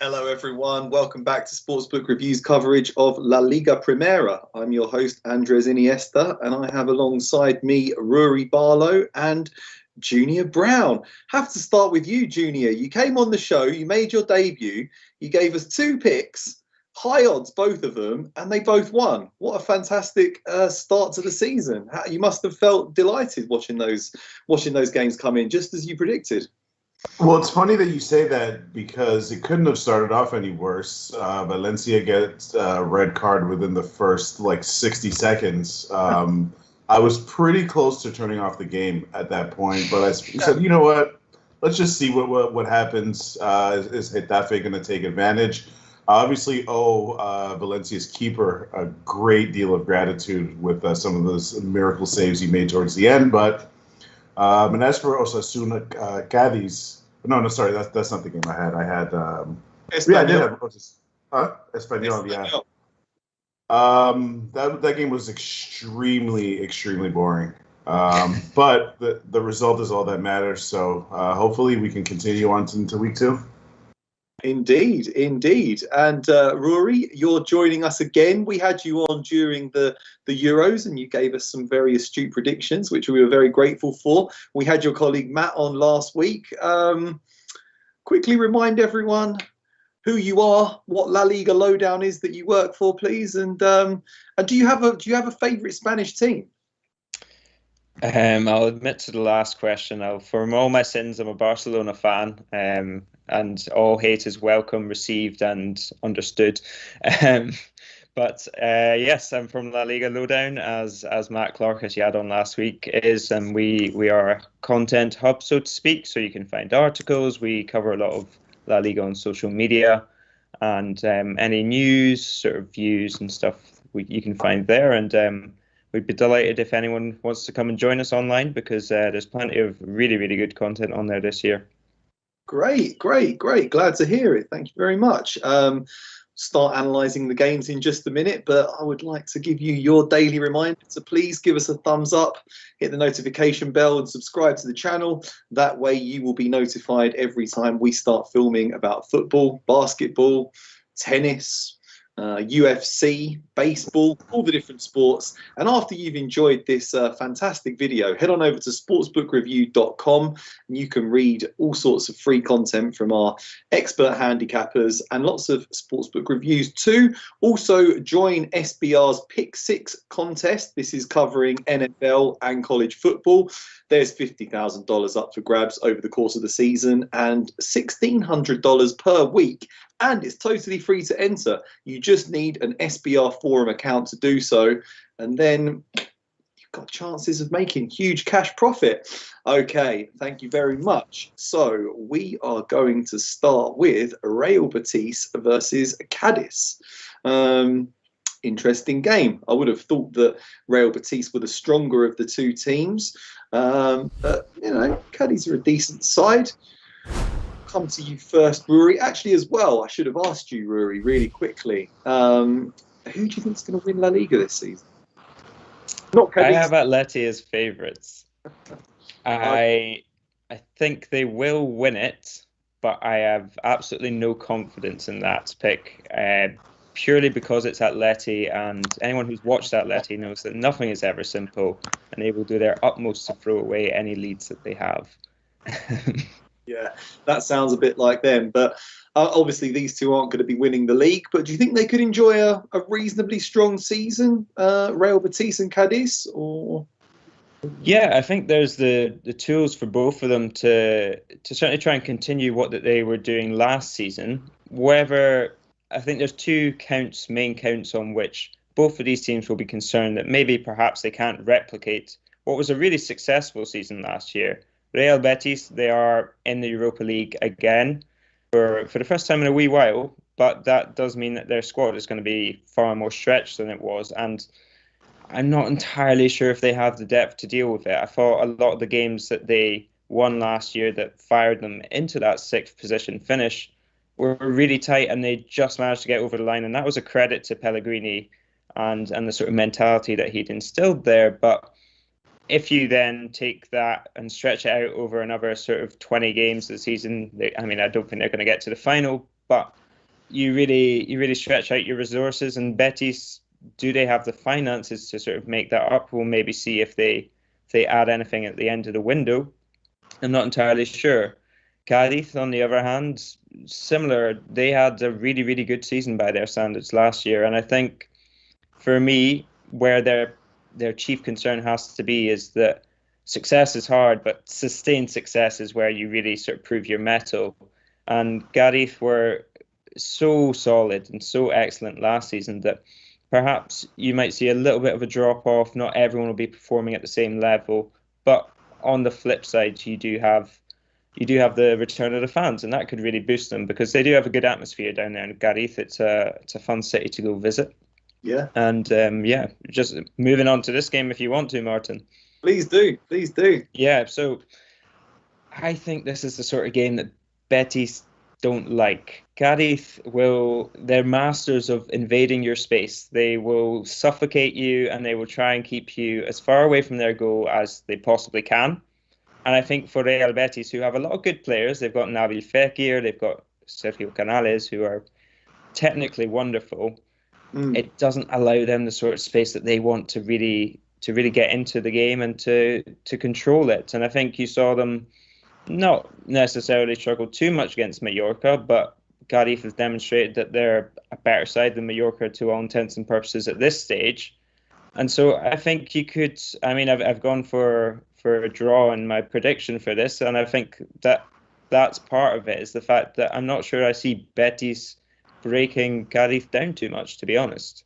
Hello, everyone. Welcome back to Sportsbook Review's coverage of La Liga Primera. I'm your host, Andres Iniesta, and I have alongside me Ruairidh Barlow and Junior Browne. Have to start with you, Junior. You came on the show, you made your debut, you gave us two picks, high odds, both of them, and they both won. What a fantastic start to the season. You must have felt delighted watching those games come in, just as you predicted. Well, it's funny that you say that because it couldn't have started off any worse. Valencia gets a red card within the first 60 seconds. I was pretty close to turning off the game at that point, but I said, you know what? Let's just see what happens. Is Getafe going to take advantage? Obviously, Valencia's keeper a great deal of gratitude with some of those miracle saves he made towards the end, but. And as for Osasuna, Cádiz, no, sorry, that's not the game I had. I had, Espanyol. I did have Espanyol, yeah. That game was extremely, extremely boring. But the result is all that matters. So hopefully we can continue on into week 2. Indeed. And Ruairidh, you're joining us again. We had you on during the Euros and you gave us some very astute predictions, which we were very grateful for. We had your colleague Matt on last week. Quickly remind everyone who you are, what La Liga Lowdown is that you work for, please. And do you have a favourite Spanish team? I'll admit to the last question. For all my sins, I'm a Barcelona fan. And all hate is welcome, received and understood. But yes, I'm from La Liga Lowdown, as Matt Clark, as you had on last week, is, and we are a content hub, so to speak. So you can find articles. We cover a lot of La Liga on social media, and any news, sort of views and stuff you can find there. And we'd be delighted if anyone wants to come and join us online, because there's plenty of really, really good content on there this year. Great. Glad to hear it. Thank you very much. Start analysing the games in just a minute, but I would like to give you your daily reminder to please give us a thumbs up, hit the notification bell and subscribe to the channel. That way you will be notified every time we start filming about football, basketball, tennis, UFC, baseball, all the different sports. And after you've enjoyed this fantastic video, head on over to sportsbookreview.com and you can read all sorts of free content from our expert handicappers and lots of sportsbook reviews too. Also join SBR's Pick 6 contest. This is covering NFL and college football. There's $50,000 up for grabs over the course of the season and $1,600 per week. And it's totally free to enter. You just need an SBR forum account to do so. And then you've got chances of making huge cash profit. Okay, thank you very much. So we are going to start with Real Betis versus Cádiz. Interesting game. I would have thought that Real Betis were the stronger of the two teams. But, Cádiz are a decent side. Come to you first, Ruairidh. Actually, as well, I should have asked you, Ruairidh, really quickly. Who do you think is going to win La Liga this season? Not Cádiz. I have Atleti as favourites. I think they will win it, but I have absolutely no confidence in that pick. Purely because it's Atleti, and anyone who's watched Atleti knows that nothing is ever simple, and they will do their utmost to throw away any leads that they have. Yeah, that sounds a bit like them. But obviously these two aren't going to be winning the league. But do you think they could enjoy a reasonably strong season, Real Betis and Cádiz? Or yeah, I think there's the tools for both of them to certainly try and continue what that they were doing last season. However, I think there's two main counts on which both of these teams will be concerned that maybe perhaps they can't replicate what was a really successful season last year. Real Betis, they are in the Europa League again for the first time in a wee while, but that does mean that their squad is going to be far more stretched than it was, and I'm not entirely sure if they have the depth to deal with it. I thought a lot of the games that they won last year that fired them into that 6th position finish were really tight, and they just managed to get over the line, and that was a credit to Pellegrini and the sort of mentality that he'd instilled there. But if you then take that and stretch it out over another sort of 20 games this season, I don't think they're going to get to the final, but you really stretch out your resources. And Betis, do they have the finances to sort of make that up? We'll maybe see if they add anything at the end of the window. I'm not entirely sure. Cádiz, on the other hand, similar. They had a really, really good season by their standards last year, and I think for me, where their chief concern has to be is that success is hard, but sustained success is where you really sort of prove your mettle. And Cádiz were so solid and so excellent last season that perhaps you might see a little bit of a drop off. Not everyone will be performing at the same level, but on the flip side, you do have the return of the fans, and that could really boost them because they do have a good atmosphere down there in Cádiz. It's a fun city to go visit. Yeah. And just moving on to this game if you want to, Martin. Please do. Yeah, so I think this is the sort of game that Betis don't like. Cádiz they're masters of invading your space. They will suffocate you and they will try and keep you as far away from their goal as they possibly can. And I think for Real Betis, who have a lot of good players, they've got Nabil Fekir, they've got Sergio Canales, who are technically wonderful. It doesn't allow them the sort of space that they want to really get into the game and to control it. And I think you saw them not necessarily struggle too much against Mallorca, but Cádiz has demonstrated that they're a better side than Mallorca to all intents and purposes at this stage. And so I think you could. I mean, I've gone for a draw in my prediction for this, and I think that's part of it is the fact that I'm not sure I see Betis breaking Cádiz down too much, to be honest.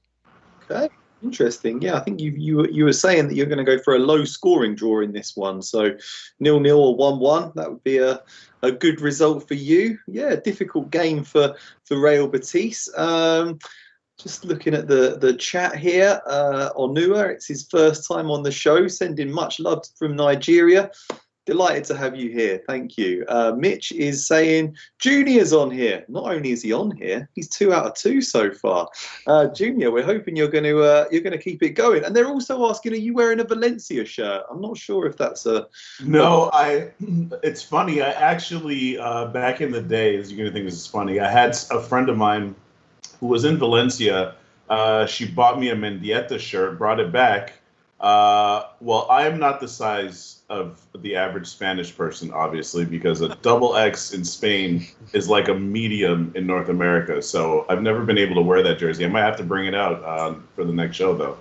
Okay, interesting. Yeah, I think you were saying that you're going to go for a low scoring draw in this one. So 0-0 or 1-1, that would be a good result for you. Yeah, difficult game for Real Betis. Just looking at the chat here, Onua, it's his first time on the show, sending much love from Nigeria. Delighted to have you here. Thank you. Mitch is saying Junior's on here. Not only is he on here, he's 2 out of 2 so far. Junior, we're hoping you're going to keep it going. And they're also asking, are you wearing a Valencia shirt? I'm not sure if that's a. No, it's funny. I actually back in the day, as you're going to think this is funny, I had a friend of mine who was in Valencia. She bought me a Mendieta shirt, brought it back. Well, I am not the size of the average Spanish person, obviously, because a double X in Spain is like a medium in North America. So I've never been able to wear that jersey. I might have to bring it out for the next show, though.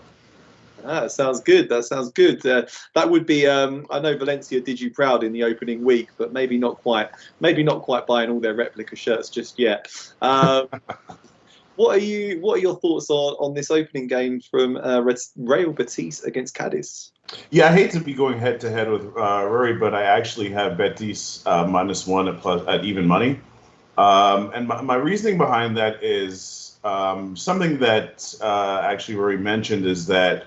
That sounds good. That would be. I know Valencia did you proud in the opening week, but maybe not quite buying all their replica shirts just yet. What are your thoughts on this opening game from Real Betis against Cádiz? Yeah, I hate to be going head to head with Rory, but I actually have Betis -1 at even money, and my reasoning behind that is something that actually Rory mentioned is that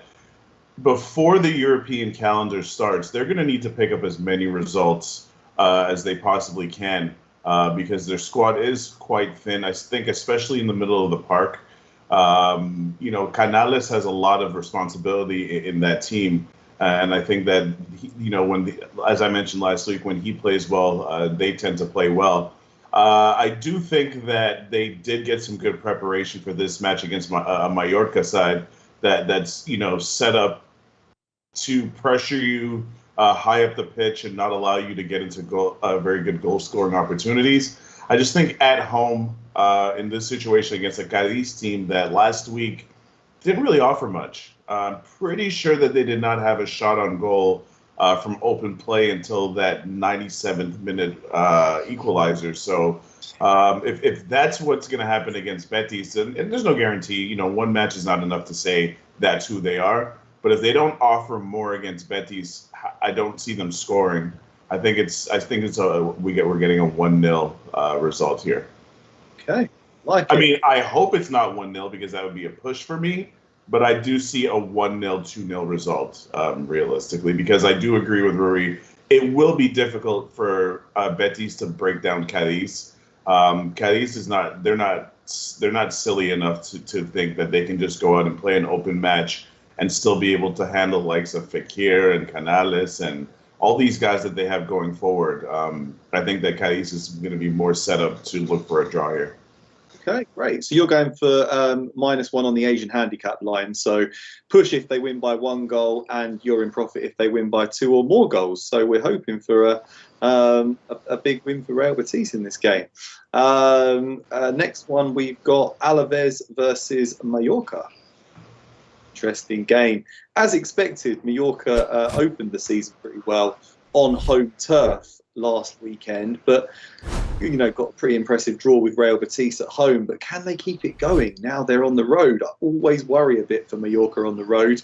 before the European calendar starts, they're going to need to pick up as many results as they possibly can. Because their squad is quite thin. I think, especially in the middle of the park, Canales has a lot of responsibility in that team, and I think that as I mentioned last week, when he plays well, they tend to play well. I do think that they did get some good preparation for this match against a Mallorca side that's set up to pressure you high up the pitch and not allow you to get into very good goal-scoring opportunities. I just think at home, in this situation against a Cádiz team that last week didn't really offer much. I'm pretty sure that they did not have a shot on goal from open play until that 97th minute equalizer. So if that's what's going to happen against Betis, and there's no guarantee, one match is not enough to say that's who they are. But if they don't offer more against Betis, I don't see them scoring. I think we're getting a 1-0 result here. Okay, I mean, I hope it's not 1-0 because that would be a push for me. But I do see a 1-0, 2-0 result realistically, because I do agree with Rui. It will be difficult for Betis to break down Cádiz. Cádiz is not. They're not silly enough to think that they can just go out and play an open match and still be able to handle likes of Fekir and Canales and all these guys that they have going forward. I think that Cádiz is going to be more set up to look for a draw here. Okay, great. So you're going for -1 on the Asian handicap line. So push if they win by 1 goal, and you're in profit if they win by 2 or more goals. So we're hoping for a big win for Real Betis in this game. Next one, we've got Alaves versus Mallorca. Interesting game. As expected, Mallorca opened the season pretty well on home turf last weekend, but got a pretty impressive draw with Real Betis at home. But can they keep it going now they're on the road? I always worry a bit for Mallorca on the road.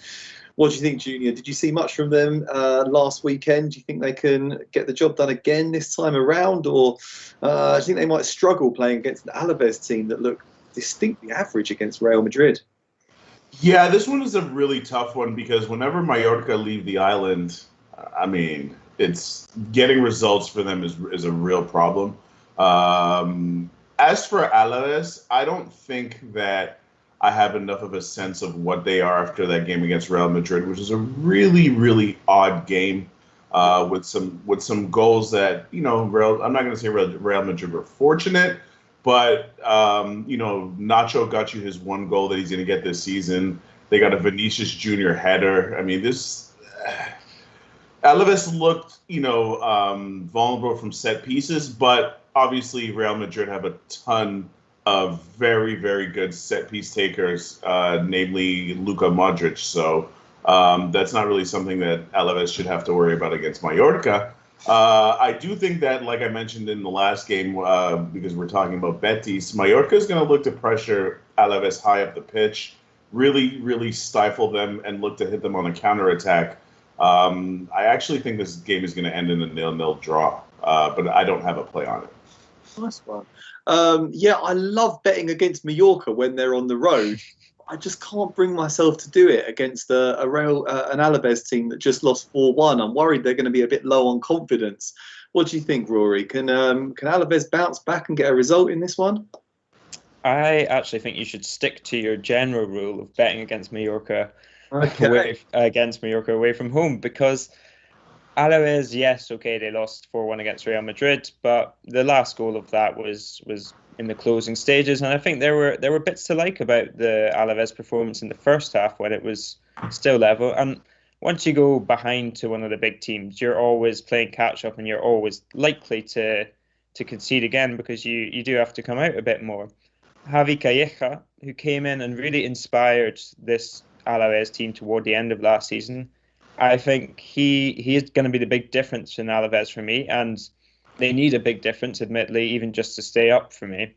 What do you think, Junior? Did you see much from them last weekend? Do you think they can get the job done again this time around, or do you think they might struggle playing against an Alaves team that look distinctly average against Real Madrid? Yeah, this one is a really tough one because whenever Mallorca leave the island, it's getting results for them is a real problem. As for Alaves, I don't think that I have enough of a sense of what they are after that game against Real Madrid, which is a really, really odd game with some goals that I'm not going to say Real Madrid were fortunate, but Nacho got you his 1 goal that he's going to get this season. They got a Vinicius Junior header. I mean, this Alaves looked vulnerable from set pieces, but obviously Real Madrid have a ton of very, very good set piece takers, namely Luka Modric. So that's not really something that Alaves should have to worry about against Mallorca. I do think that, like I mentioned in the last game, because we're talking about Betis, Mallorca is going to look to pressure Alaves high up the pitch, really, really stifle them and look to hit them on a counterattack. I actually think this game is going to end in a 0-0 draw, but I don't have a play on it. Nice one. I love betting against Mallorca when they're on the road. I just can't bring myself to do it against an Alaves team that just lost 4-1. I'm worried they're going to be a bit low on confidence. What do you think, Rory? Can Alaves bounce back and get a result in this one? I actually think you should stick to your general rule of betting against Mallorca away from home, because Alaves, yes, okay, they lost 4-1 against Real Madrid, but the last goal of that was in the closing stages, and I think there were bits to like about the Alaves performance in the first half when it was still level. And once you go behind to one of the big teams, you're always playing catch up, and you're always likely to concede again because you do have to come out a bit more. Javi Calleja, who came in and really inspired this Alaves team toward the end of last season, I think he is going to be the big difference in Alaves for me, and they need a big difference, admittedly, even just to stay up for me.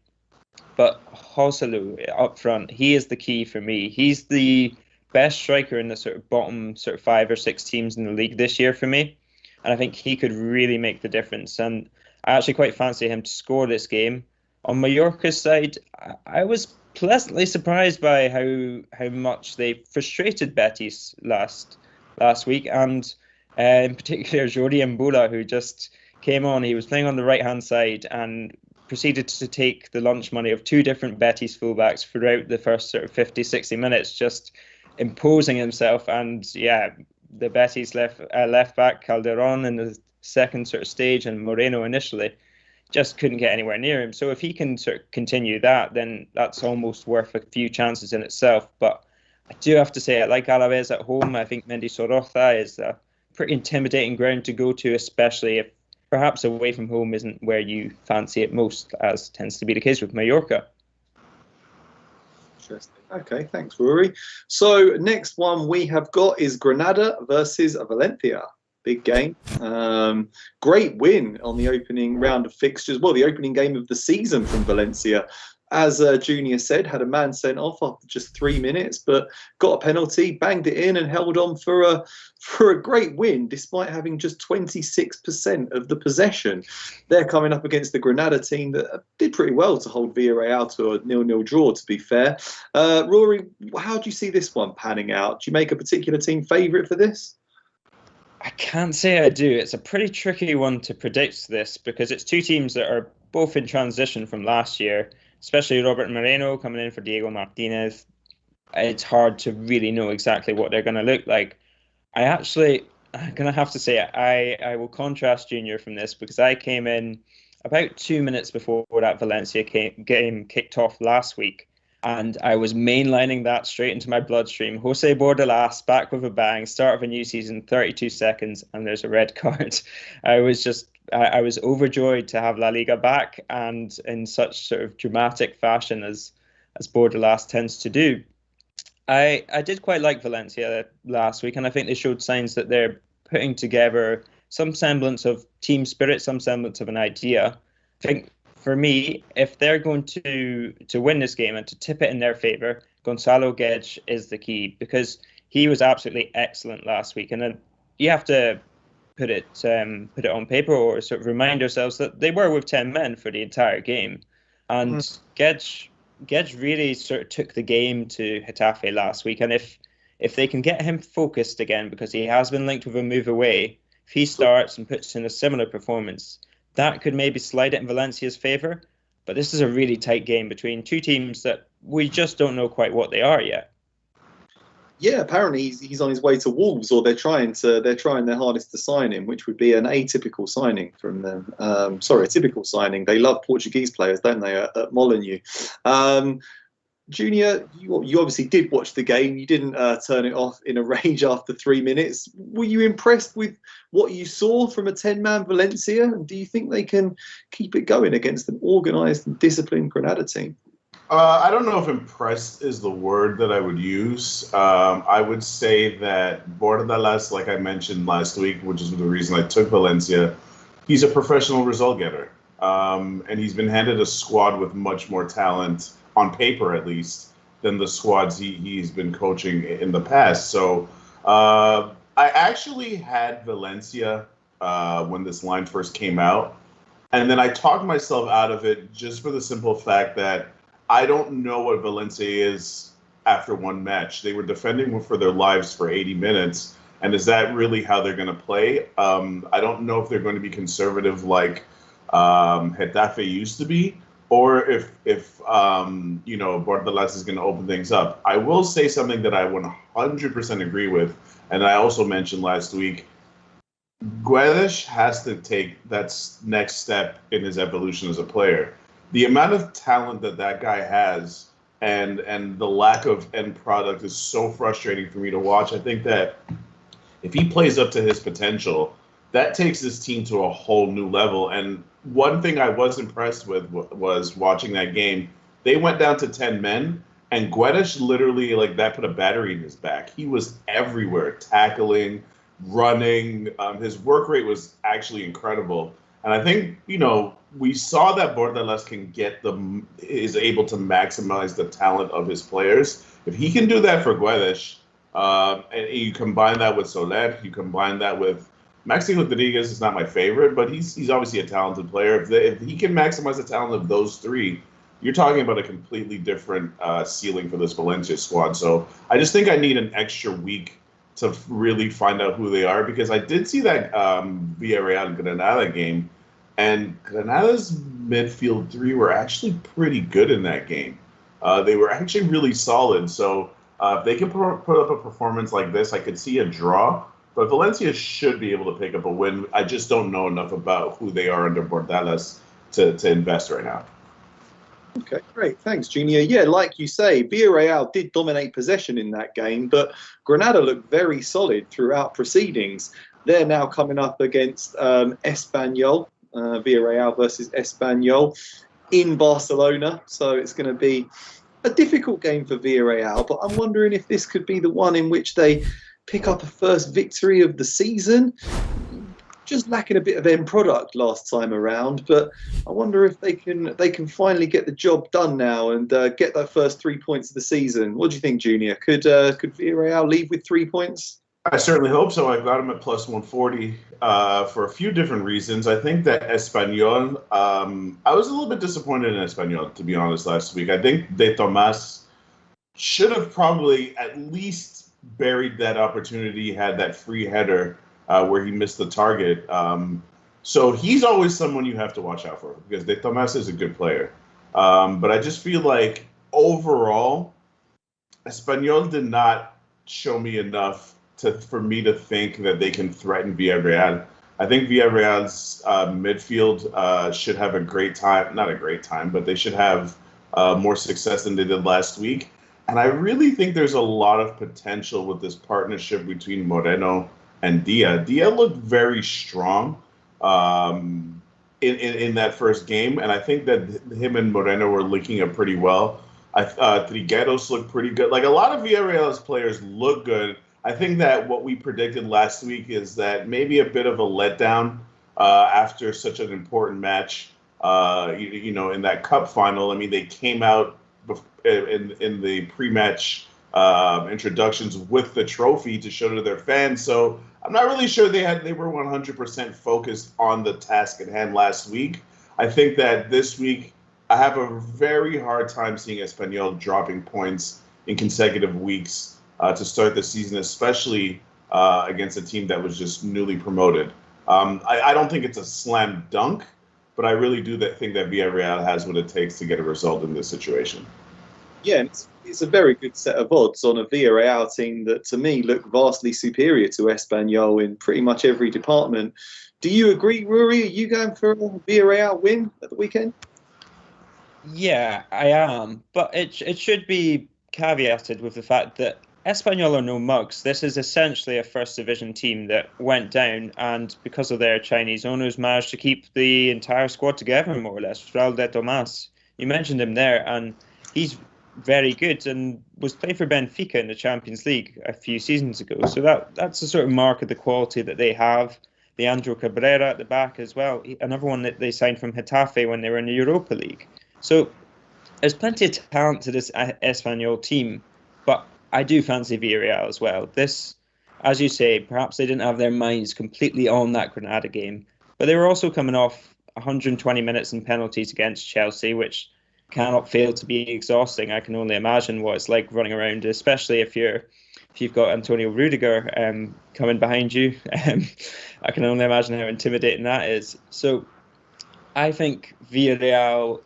But Joselu up front, he is the key for me. He's the best striker in the sort of bottom 5 or 6 teams in the league this year for me, and I think he could really make the difference. And I actually quite fancy him to score this game. On Mallorca's side, I was pleasantly surprised by how much they frustrated Betis last week, and in particular Jordi Mbula, who just came on. He was playing on the right-hand side and proceeded to take the lunch money of 2 different Betis fullbacks throughout the first sort of 50, 60 minutes, just imposing himself. And yeah, the Betis left back, Calderon, in the second sort of stage, and Moreno initially, just couldn't get anywhere near him. So if he can sort of continue that, then that's almost worth a few chances in itself. But I do have to say, I like Alaves at home. I think Mendizorroza is a pretty intimidating ground to go to, especially if perhaps away from home isn't where you fancy it most, as tends to be the case with Mallorca. Interesting. Okay, thanks, Rory. So next one we have got is Granada versus Valencia. Big game. Great win on the opening round of fixtures. Well, the opening game of the season from Valencia. As Junior said, had a man sent off after just 3 minutes, but got a penalty, banged it in, and held on for a great win, despite having just 26% of the possession. They're coming up against the Granada team that did pretty well to hold Villareal to a 0-0 draw, to be fair. Rory, how do you see this one panning out? Do you make a particular team favourite for this? I can't say I do. It's a pretty tricky one to predict this, because it's 2 teams that are both in transition from last year, especially Robert Moreno coming in for Diego Martinez. It's hard to really know exactly what they're going to look like. I'm going to have to say I will contrast Junior from this, because I came in about 2 minutes before that Valencia game kicked off last week. And I was mainlining that straight into my bloodstream. Jose Bordalas back with a bang, start of a new season, 32 seconds, and there's a red card. I was overjoyed to have La Liga back, and in such sort of dramatic fashion as Bordalas tends to do. I did quite like Valencia last week, and I think they showed signs that they're putting together some semblance of team spirit, some semblance of an idea. I think, for me, if they're going to win this game and to tip it in their favour, Gonzalo Guedes is the key, because he was absolutely excellent last week. And then you have to put it on paper, or sort of remind ourselves that they were with 10 men for the entire game. And Guedes really sort of took the game to Getafe last week. And if they can get him focused again, because he has been linked with a move away, if he starts and puts in a similar performance, that could maybe slide it in Valencia's favour. But this is a really tight game between two teams that we just don't know quite what they are yet. Yeah, apparently he's on his way to Wolves, or they're trying their hardest to sign him, which would be an atypical signing from them. A typical signing. They love Portuguese players, don't they, at Molineux? Junior, you obviously did watch the game. You didn't turn it off in a rage after 3 minutes. Were you impressed with what you saw from a 10-man Valencia? And do you think they can keep it going against an organised and disciplined Granada team? I don't know if impressed is the word that I would use. I would say that Bordalas, like I mentioned last week, which is the reason I took Valencia, he's a professional result getter. And he's been handed a squad with much more talent, on paper at least, than the squads he's been coaching in the past. So I actually had Valencia when this line first came out. And then I talked myself out of it just for the simple fact that I don't know what Valencia is after one match. They were defending for their lives for 80 minutes. And is that really how they're going to play? I don't know if they're going to be conservative like Getafe used to be, or if Bordalas is going to open things up. I will say something that I 100% agree with, and I also mentioned last week. Guedes has to take that next step in his evolution as a player. The amount of talent that guy has and the lack of end product is so frustrating for me to watch. I think that if he plays up to his potential, that takes this team to a whole new level. And one thing I was impressed with was watching that game. They went down to 10 men, and Guedes literally, like, that put a battery in his back. He was everywhere, tackling, running. His work rate was actually incredible. And I think, we saw that Bordalas is able to maximize the talent of his players. If he can do that for Guedes, and you combine that with Soler, you combine that with Maxi Rodriguez is not my favorite, but he's obviously a talented player. If he can maximize the talent of those three, you're talking about a completely different ceiling for this Valencia squad. So I just think I need an extra week to really find out who they are, because I did see that Villareal Granada game, and Granada's midfield three were actually pretty good in that game. They were actually really solid. So if they can put up a performance like this, I could see a draw. But Valencia should be able to pick up a win. I just don't know enough about who they are under Bordalas to invest right now. Okay, great. Thanks, Junior. Yeah, like you say, Villareal did dominate possession in that game, but Granada looked very solid throughout proceedings. They're now coming up against Espanyol, Villareal versus Espanyol in Barcelona. So it's going to be a difficult game for Villareal, but I'm wondering if this could be the one in which they pick up a first victory of the season. Just lacking a bit of end product last time around, but I wonder if they can finally get the job done now and get that first 3 points of the season. What do you think, Junior? Could Villareal leave with 3 points? I certainly hope so. I've got them at plus 140 for a few different reasons. I think that Espanyol, I was a little bit disappointed in Espanyol, to be honest, last week. I think De Tomas should have probably at least buried that opportunity, had that free header where he missed the target. So he's always someone you have to watch out for, because De Tomas is a good player. But I just feel like overall, Espanyol did not show me enough for me to think that they can threaten Villareal. I think Villarreal's midfield should have a great time. Not a great time, but they should have more success than they did last week. And I really think there's a lot of potential with this partnership between Moreno and Dia. Dia looked very strong in that first game, and I think that him and Moreno were linking up pretty well. Trigueros looked pretty good. Like, a lot of Villarreal's players look good. I think that what we predicted last week is that maybe a bit of a letdown after such an important match. In that cup final. I mean, they came out in the pre-match introductions with the trophy to show to their fans. So I'm not really sure they were 100% focused on the task at hand last week. I think that this week I have a very hard time seeing Espanyol dropping points in consecutive weeks to start the season, especially against a team that was just newly promoted. I don't think it's a slam dunk, but I really do think that Villarreal has what it takes to get a result in this situation. Yeah, it's a very good set of odds on a Villarreal team that, to me, look vastly superior to Espanyol in pretty much every department. Do you agree, Ruairidh? Are you going for a Villarreal win at the weekend? Yeah, I am. But it should be caveated with the fact that Espanyol are no mugs. This is essentially a first division team that went down, and because of their Chinese owners, managed to keep the entire squad together, more or less. Raúl de Tomás, you mentioned him there, and he's very good and was playing for Benfica in the Champions League a few seasons ago. So that's a sort of mark of the quality that they have. Leandro Cabrera at the back as well, another one that they signed from Getafe when they were in the Europa League. So there's plenty of talent to this Espanyol team, but I do fancy Villarreal as well. This, as you say, perhaps they didn't have their minds completely on that Granada game, but they were also coming off 120 minutes in penalties against Chelsea, which cannot fail to be exhausting. I can only imagine what it's like running around, especially if you've got Antonio Rudiger coming behind you. I can only imagine how intimidating that is. So I think Villarreal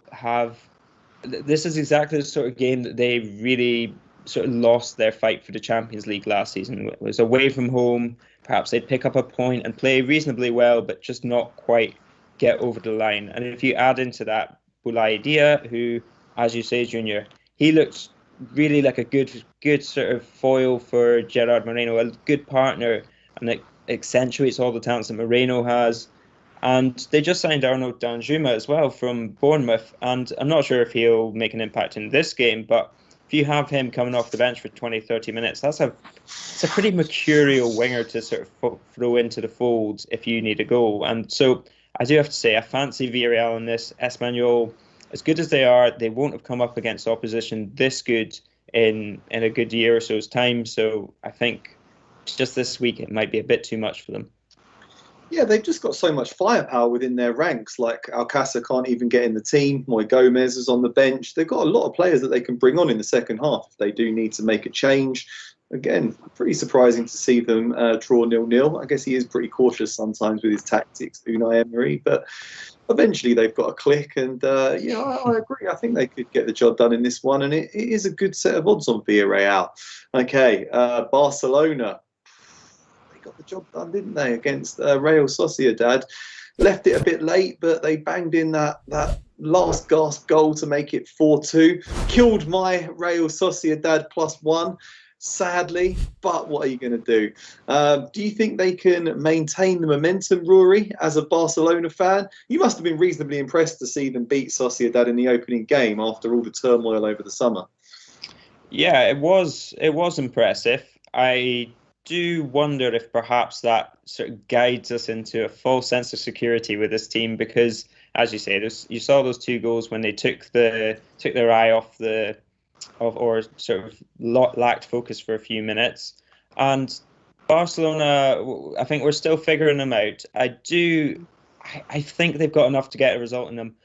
this is exactly the sort of game that they really sort of lost their fight for the Champions League last season. It was away from home. Perhaps they'd pick up a point and play reasonably well, but just not quite get over the line. And if you add into that Boulaye Dia, who, as you say, Junior, he looks really like a good sort of foil for Gerard Moreno, a good partner, and it accentuates all the talents that Moreno has. And they just signed Arnaud Danjuma as well from Bournemouth, and I'm not sure if he'll make an impact in this game, but if you have him coming off the bench for 20, 30 minutes, it's a pretty mercurial winger to sort of throw into the fold if you need a goal. And so I do have to say, I fancy Villarreal in this. Espanyol, as good as they are, they won't have come up against opposition this good in a good year or so's time. So I think just this week it might be a bit too much for them. Yeah, they've just got so much firepower within their ranks. Like, Alcácer can't even get in the team. Moy Gomez is on the bench. They've got a lot of players that they can bring on in the second half if they do need to make a change. Again, pretty surprising to see them draw 0-0. I guess he is pretty cautious sometimes with his tactics, Unai Emery, but eventually they've got a click. And I agree. I think they could get the job done in this one, and it is a good set of odds on Villarreal. Okay, Barcelona. Got the job done, didn't they, against Real Sociedad? Left it a bit late, but they banged in that last gasp goal to make it 4-2. Killed my Real Sociedad +1, sadly, but what are you going to do? Do you think they can maintain the momentum, Rory, as a Barcelona fan? You must have been reasonably impressed to see them beat Sociedad in the opening game after all the turmoil over the summer. Yeah, it was impressive. I do wonder if perhaps that sort of guides us into a false sense of security with this team, because, as you say, you saw those two goals when they took their eye off or sort of lacked focus for a few minutes. And Barcelona, I think we're still figuring them out. I think they've got enough to get a result in them,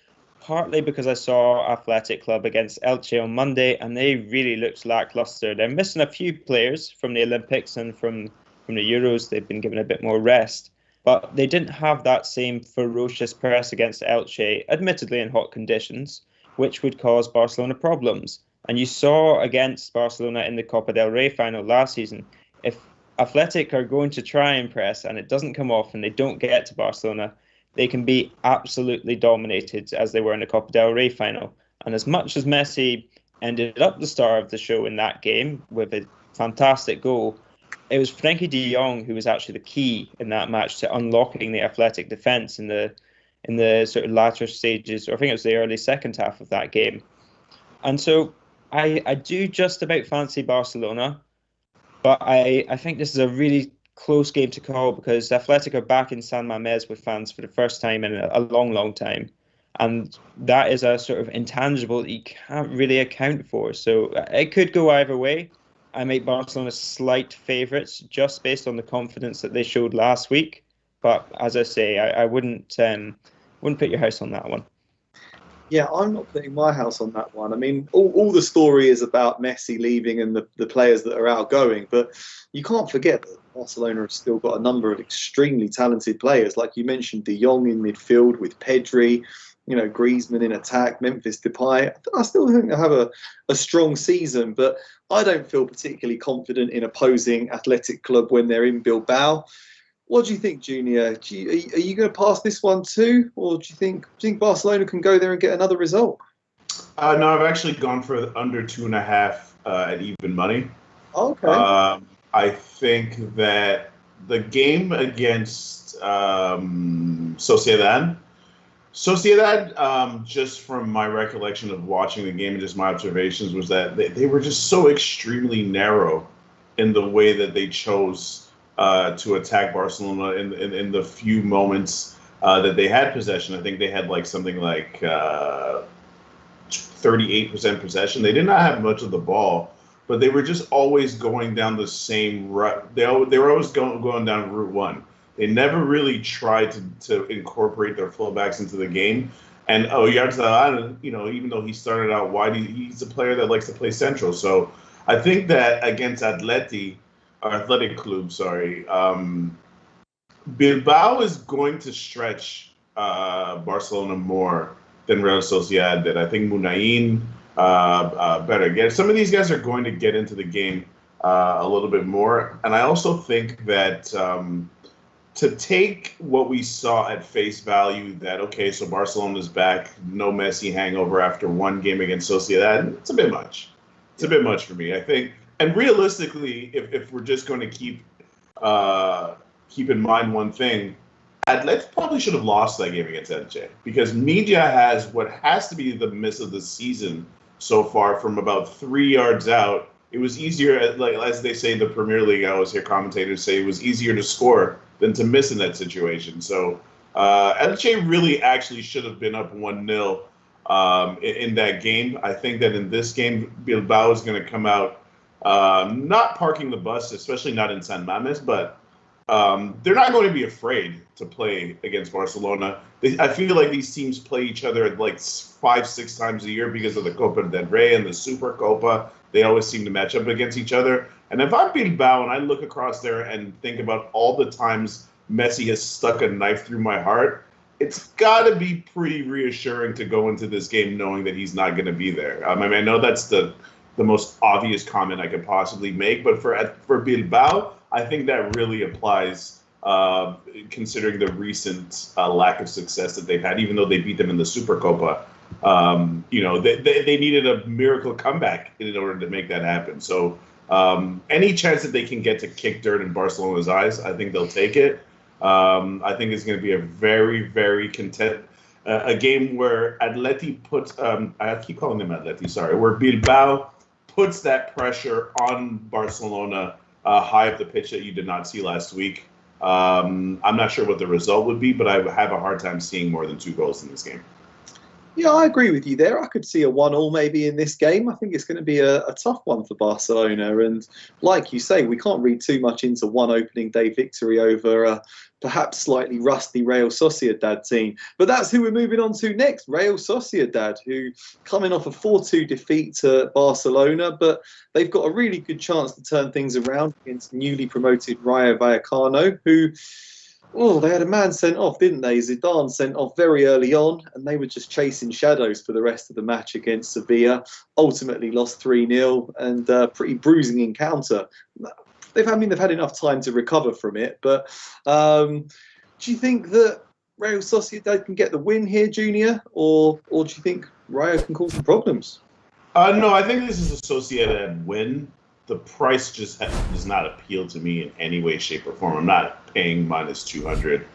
partly because I saw Athletic Club against Elche on Monday, and they really looked lackluster. They're missing a few players from the Olympics and from the Euros. They've been given a bit more rest, but they didn't have that same ferocious press against Elche, admittedly in hot conditions, which would cause Barcelona problems. And you saw against Barcelona in the Copa del Rey final last season, if Athletic are going to try and press and it doesn't come off and they don't get to Barcelona, they can be absolutely dominated as they were in the Copa del Rey final. And as much as Messi ended up the star of the show in that game with a fantastic goal, it was Frankie de Jong who was actually the key in that match to unlocking the Athletic defence in the sort of latter stages, or I think it was the early second half of that game. And so I do just about fancy Barcelona, but I think this is a really close game to call because Athletic are back in San Mamés with fans for the first time in a long, long time. And that is a sort of intangible that you can't really account for. So it could go either way. I make Barcelona slight favourites just based on the confidence that they showed last week. But as I say, I wouldn't put your house on that one. Yeah, I'm not putting my house on that one. I mean, all the story is about Messi leaving and the players that are outgoing, but you can't forget that Barcelona have still got a number of extremely talented players. Like you mentioned, De Jong in midfield with Pedri, Griezmann in attack, Memphis Depay. I still think they'll have a strong season, but I don't feel particularly confident in opposing Athletic Club when they're in Bilbao. What do you think, Junior? Are you going to pass this one too, or do you think Barcelona can go there and get another result? No, I've actually gone for under 2.5 at even money. Okay. I think that the game against Sociedad, just from my recollection of watching the game and just my observations, was that they were just so extremely narrow in the way that they chose to attack Barcelona in the few moments that they had possession. I think they had something like 38% possession. They did not have much of the ball, but they were just always going down the same route. They were always going down Route 1. They never really tried to incorporate their fullbacks into the game. And Oyarzabal, even though he started out wide, he's a player that likes to play central. So I think that against Athletic Club, Bilbao is going to stretch Barcelona more than Real Sociedad did. I think Munain better get. Some of these guys are going to get into the game a little bit more. And I also think that to take what we saw at face value, that, okay, so Barcelona's back, no Messi hangover after one game against Sociedad, it's a bit much. It's a bit much for me, I think. And realistically, if we're just going to keep in mind one thing, Atletico probably should have lost that game against Elche, because Media has what has to be the miss of the season so far from about 3 yards out. It was easier, as they say in the Premier League, I always hear commentators say it was easier to score than to miss in that situation. So Elche really actually should have been up 1-0 in that game. I think that in this game, Bilbao is going to come out not parking the bus, especially not in San Mamés, but they're not going to be afraid to play against Barcelona. I feel like these teams play each other 5-6 times a year because of the Copa del Rey and the Super Copa. They always seem to match up against each other. And if I'm Bilbao and I look across there and think about all the times Messi has stuck a knife through my heart, it's got to be pretty reassuring to go into this game knowing that he's not going to be there. I know that's the most obvious comment I could possibly make, but for Bilbao, I think that really applies, considering the recent lack of success that they've had, even though they beat them in the Super Copa. They needed a miracle comeback in order to make that happen. So any chance that they can get to kick dirt in Barcelona's eyes, I think they'll take it. I think it's going to be a very, very a game where Atleti puts, I keep calling them Atleti, sorry, where Bilbao puts that pressure on Barcelona high up the pitch that you did not see last week. I'm not sure what the result would be, but I have a hard time seeing more than 2 goals in this game. Yeah, I agree with you there. I could see a 1-1 maybe in this game. I think it's going to be a tough one for Barcelona. And like you say, we can't read too much into one opening day victory over a perhaps slightly rusty Real Sociedad team. But that's who we're moving on to next, Real Sociedad, who coming off a 4-2 defeat to Barcelona, but they've got a really good chance to turn things around against newly promoted Rayo Vallecano, who... Oh, they had a man sent off, didn't they? Zidane sent off very early on, and they were just chasing shadows for the rest of the match against Sevilla. Ultimately lost 3-0, and pretty bruising encounter. they've had enough time to recover from it. But do you think that Real Sociedad can get the win here, Junior, or do you think Rayo can cause some problems? No, I think this is a Sociedad win. The price just does not appeal to me in any way, shape, or form. I'm not paying minus 200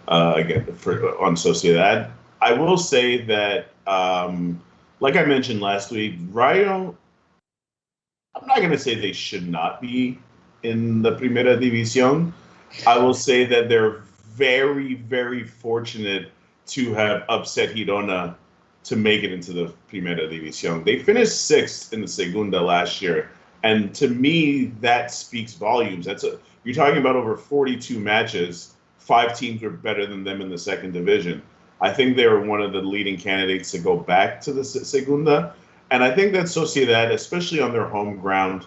again on Sociedad. I will say that, like I mentioned last week, Rayo, I'm not going to say they should not be in the Primera División. I will say that they're very, very fortunate to have upset Girona to make it into the Primera División. They finished 6th in the Segunda last year, and to me, that speaks volumes. You're talking about over 42 matches. 5 teams were better than them in the second division. I think they were one of the leading candidates to go back to the Segunda, and I think that Sociedad, especially on their home ground,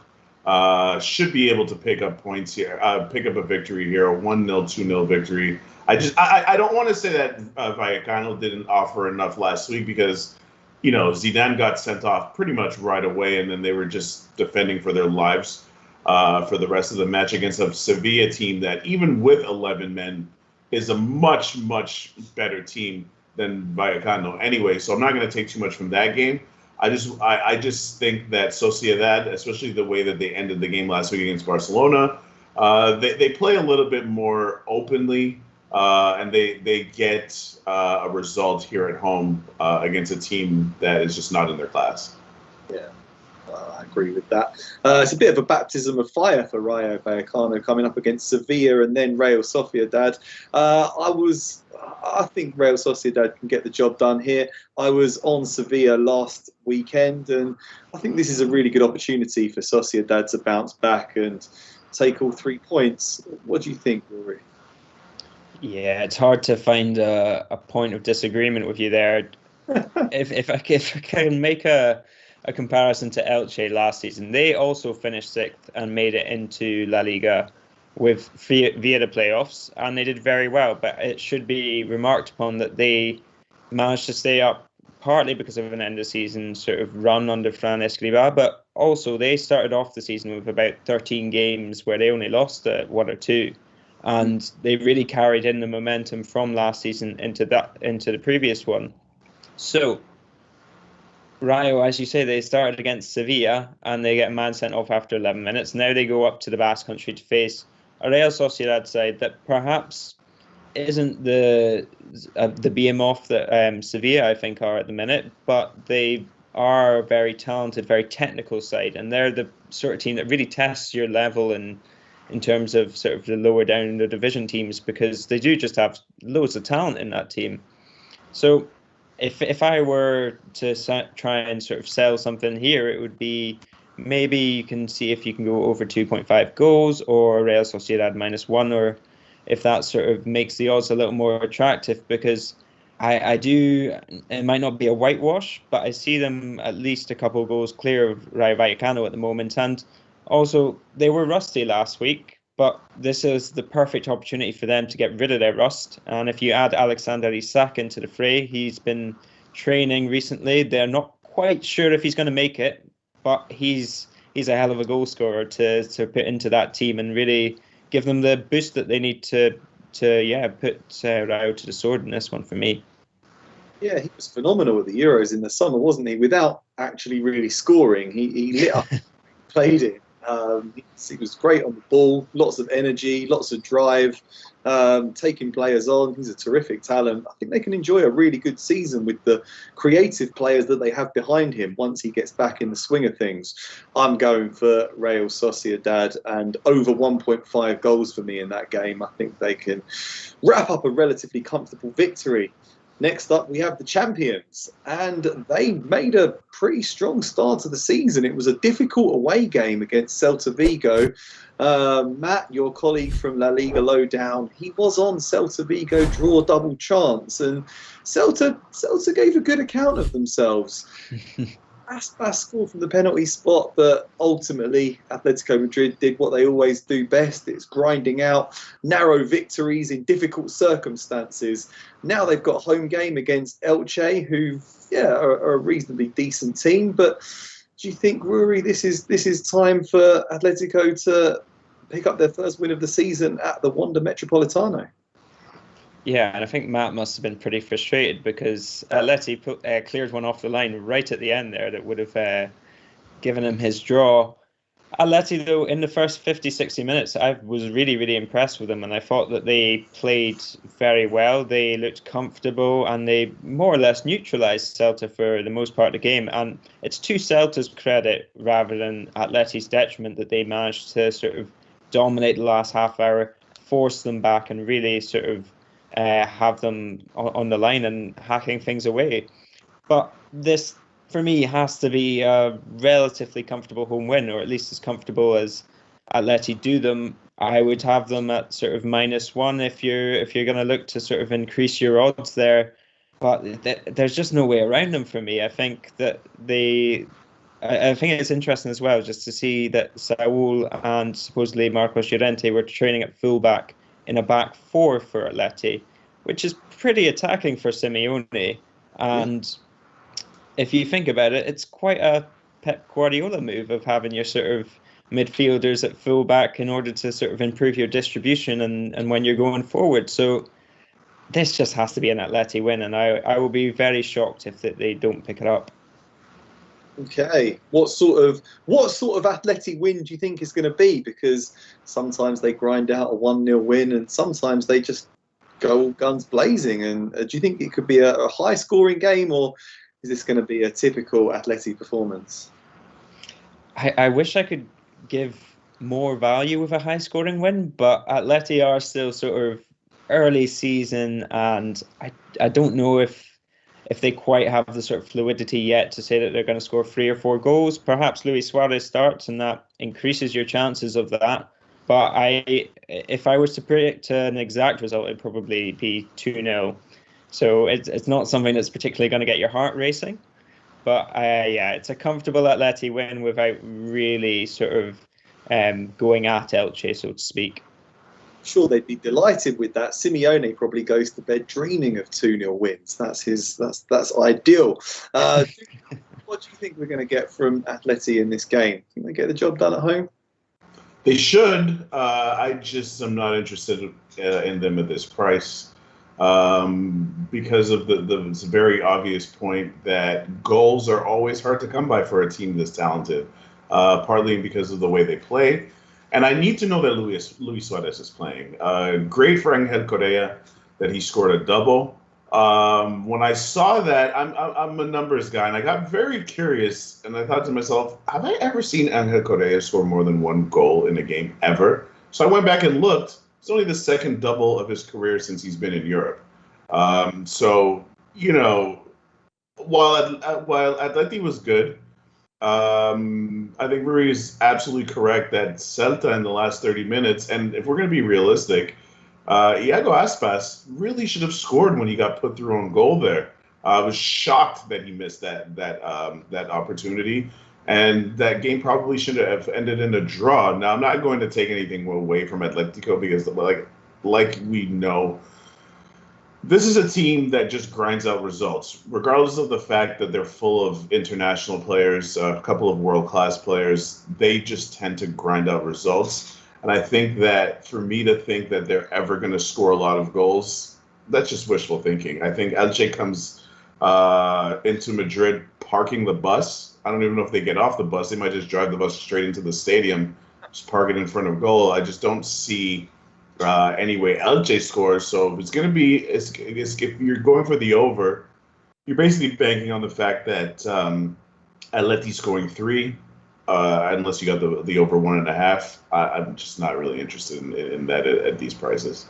should be able to pick up points here, pick up a victory here, a 1-0, 2-0 victory. I don't want to say that Vallecano didn't offer enough last week because, Zidane got sent off pretty much right away, and then they were just defending for their lives for the rest of the match against a Sevilla team that, even with 11 men, is a much, much better team than Vallecano anyway. So I'm not going to take too much from that game. I just think that Sociedad, especially the way that they ended the game last week against Barcelona, they play a little bit more openly, and they get a result here at home against a team that is just not in their class. Yeah, I agree with that. It's a bit of a baptism of fire for Rayo Vallecano coming up against Sevilla and then Real Sociedad. I think Real Sociedad can get the job done here. I was on Sevilla last weekend, and I think this is a really good opportunity for Sociedad to bounce back and take all 3 points. What do you think, Rory? Yeah, it's hard to find a point of disagreement with you there. if I can make a comparison to Elche last season, they also finished 6th and made it into La Liga via the playoffs, and they did very well. But it should be remarked upon that they managed to stay up partly because of an end of season sort of run under Fran Escribá, but also they started off the season with about 13 games where they only lost 1 or 2, and they really carried in the momentum from last season into the previous one. So Rayo, as you say, they started against Sevilla and they get a man sent off after 11 minutes. Now they go up to the Basque Country to face a Real Sociedad side that perhaps isn't the behemoth that Sevilla, I think, are at the minute, but they are a very talented, very technical side, and they're the sort of team that really tests your level in terms of sort of the lower down in the division teams, because they do just have loads of talent in that team. So if I were to try and sort of sell something here, it would be maybe you can see if you can go over 2.5 goals or Real Sociedad -1, or if that sort of makes the odds a little more attractive, because I do, it might not be a whitewash, but I see them at least a couple of goals clear of Rayo Vallecano at the moment. And also, they were rusty last week, but this is the perfect opportunity for them to get rid of their rust. And if you add Alexander Isak into the fray, he's been training recently. They're not quite sure if he's going to make it, but he's a hell of a goal scorer to put into that team and really give them the boost that they need to put Rayo to the sword in this one for me. Yeah, he was phenomenal at the Euros in the summer, wasn't he? Without actually really scoring, he lit up, played it. He was great on the ball, lots of energy, lots of drive, taking players on. He's a terrific talent. I think they can enjoy a really good season with the creative players that they have behind him once he gets back in the swing of things. I'm going for Real Sociedad and over 1.5 goals for me in that game. I think they can wrap up a relatively comfortable victory. Next up, we have the champions, and they made a pretty strong start to the season. It was a difficult away game against Celta Vigo. Matt, your colleague from La Liga Lowdown, he was on Celta Vigo draw double chance, and Celta gave a good account of themselves. Aspas scored from the penalty spot, but ultimately Atletico Madrid did what they always do best. It's grinding out narrow victories in difficult circumstances. Now they've got a home game against Elche, who are a reasonably decent team. But do you think, Rory, this is time for Atletico to pick up their first win of the season at the Wanda Metropolitano. Yeah, and I think Matt must have been pretty frustrated because Atleti cleared one off the line right at the end there that would have given him his draw. Atleti, though, in the first 50, 60 minutes, I was really, really impressed with them, and I thought that they played very well. They looked comfortable, and they more or less neutralised Celta for the most part of the game. And it's to Celta's credit, rather than Atleti's detriment, that they managed to sort of dominate the last half hour, force them back, and really sort of have them on the line and hacking things away. But this, for me, has to be a relatively comfortable home win, or at least as comfortable as Atleti do them. I would have them at sort of -1 if you're going to look to sort of increase your odds there. But there's just no way around them for me. I think that I think it's interesting as well just to see that Saul and supposedly Marcos Llorente were training at fullback in a back four for Atleti, which is pretty attacking for Simeone. And if you think about it, it's quite a Pep Guardiola move of having your sort of midfielders at fullback in order to sort of improve your distribution and when you're going forward. So this just has to be an Atleti win, and I will be very shocked if they don't pick it up. Okay, what sort of Atleti win do you think is going to be? Because sometimes they grind out a 1-0 win, and sometimes they just go all guns blazing. And do you think it could be a high-scoring game, or is this going to be a typical Atleti performance? I wish I could give more value with a high-scoring win, but Atleti are still sort of early season, and I don't know if they quite have the sort of fluidity yet to say that they're going to score 3 or 4 goals. Perhaps Luis Suarez starts, and that increases your chances of that. But if I was to predict an exact result, it'd probably be 2-0. So it's not something that's particularly going to get your heart racing. But it's a comfortable Atleti win without really sort of going at Elche, so to speak. Sure, they'd be delighted with that. Simeone probably goes to bed dreaming of 2-0 wins. That's ideal. What do you think we're going to get from Atleti in this game? Think they get the job done at home? They should. I just am not interested in them at this price because of the very obvious point that goals are always hard to come by for a team this talented, partly because of the way they play. And I need to know that Luis Suarez is playing. Great for Angel Correa that he scored a double. When I saw that, I'm a numbers guy, and I got very curious, and I thought to myself, have I ever seen Angel Correa score more than 1 goal in a game ever? So I went back and looked. It's only the second double of his career since he's been in Europe. So, you know, while Atleti was good, I think Ruairidh is absolutely correct that Celta in the last 30 minutes, and if we're going to be realistic, Iago Aspas really should have scored when he got put through on goal there. I was shocked that he missed that opportunity, and that game probably should have ended in a draw. Now, I'm not going to take anything away from Atletico because, like we know, this is a team that just grinds out results, regardless of the fact that they're full of international players, a couple of world-class players. They just tend to grind out results. And I think that for me to think that they're ever going to score a lot of goals, that's just wishful thinking. I think Elche comes into Madrid parking the bus. I don't even know if they get off the bus. They might just drive the bus straight into the stadium, just park it in front of goal. I just don't see any way Elche scores. So if it's going to be, if you're going for the over, you're basically banking on the fact that Atleti scoring 3. Unless you got the over 1.5, I'm just not really interested in that at these prices.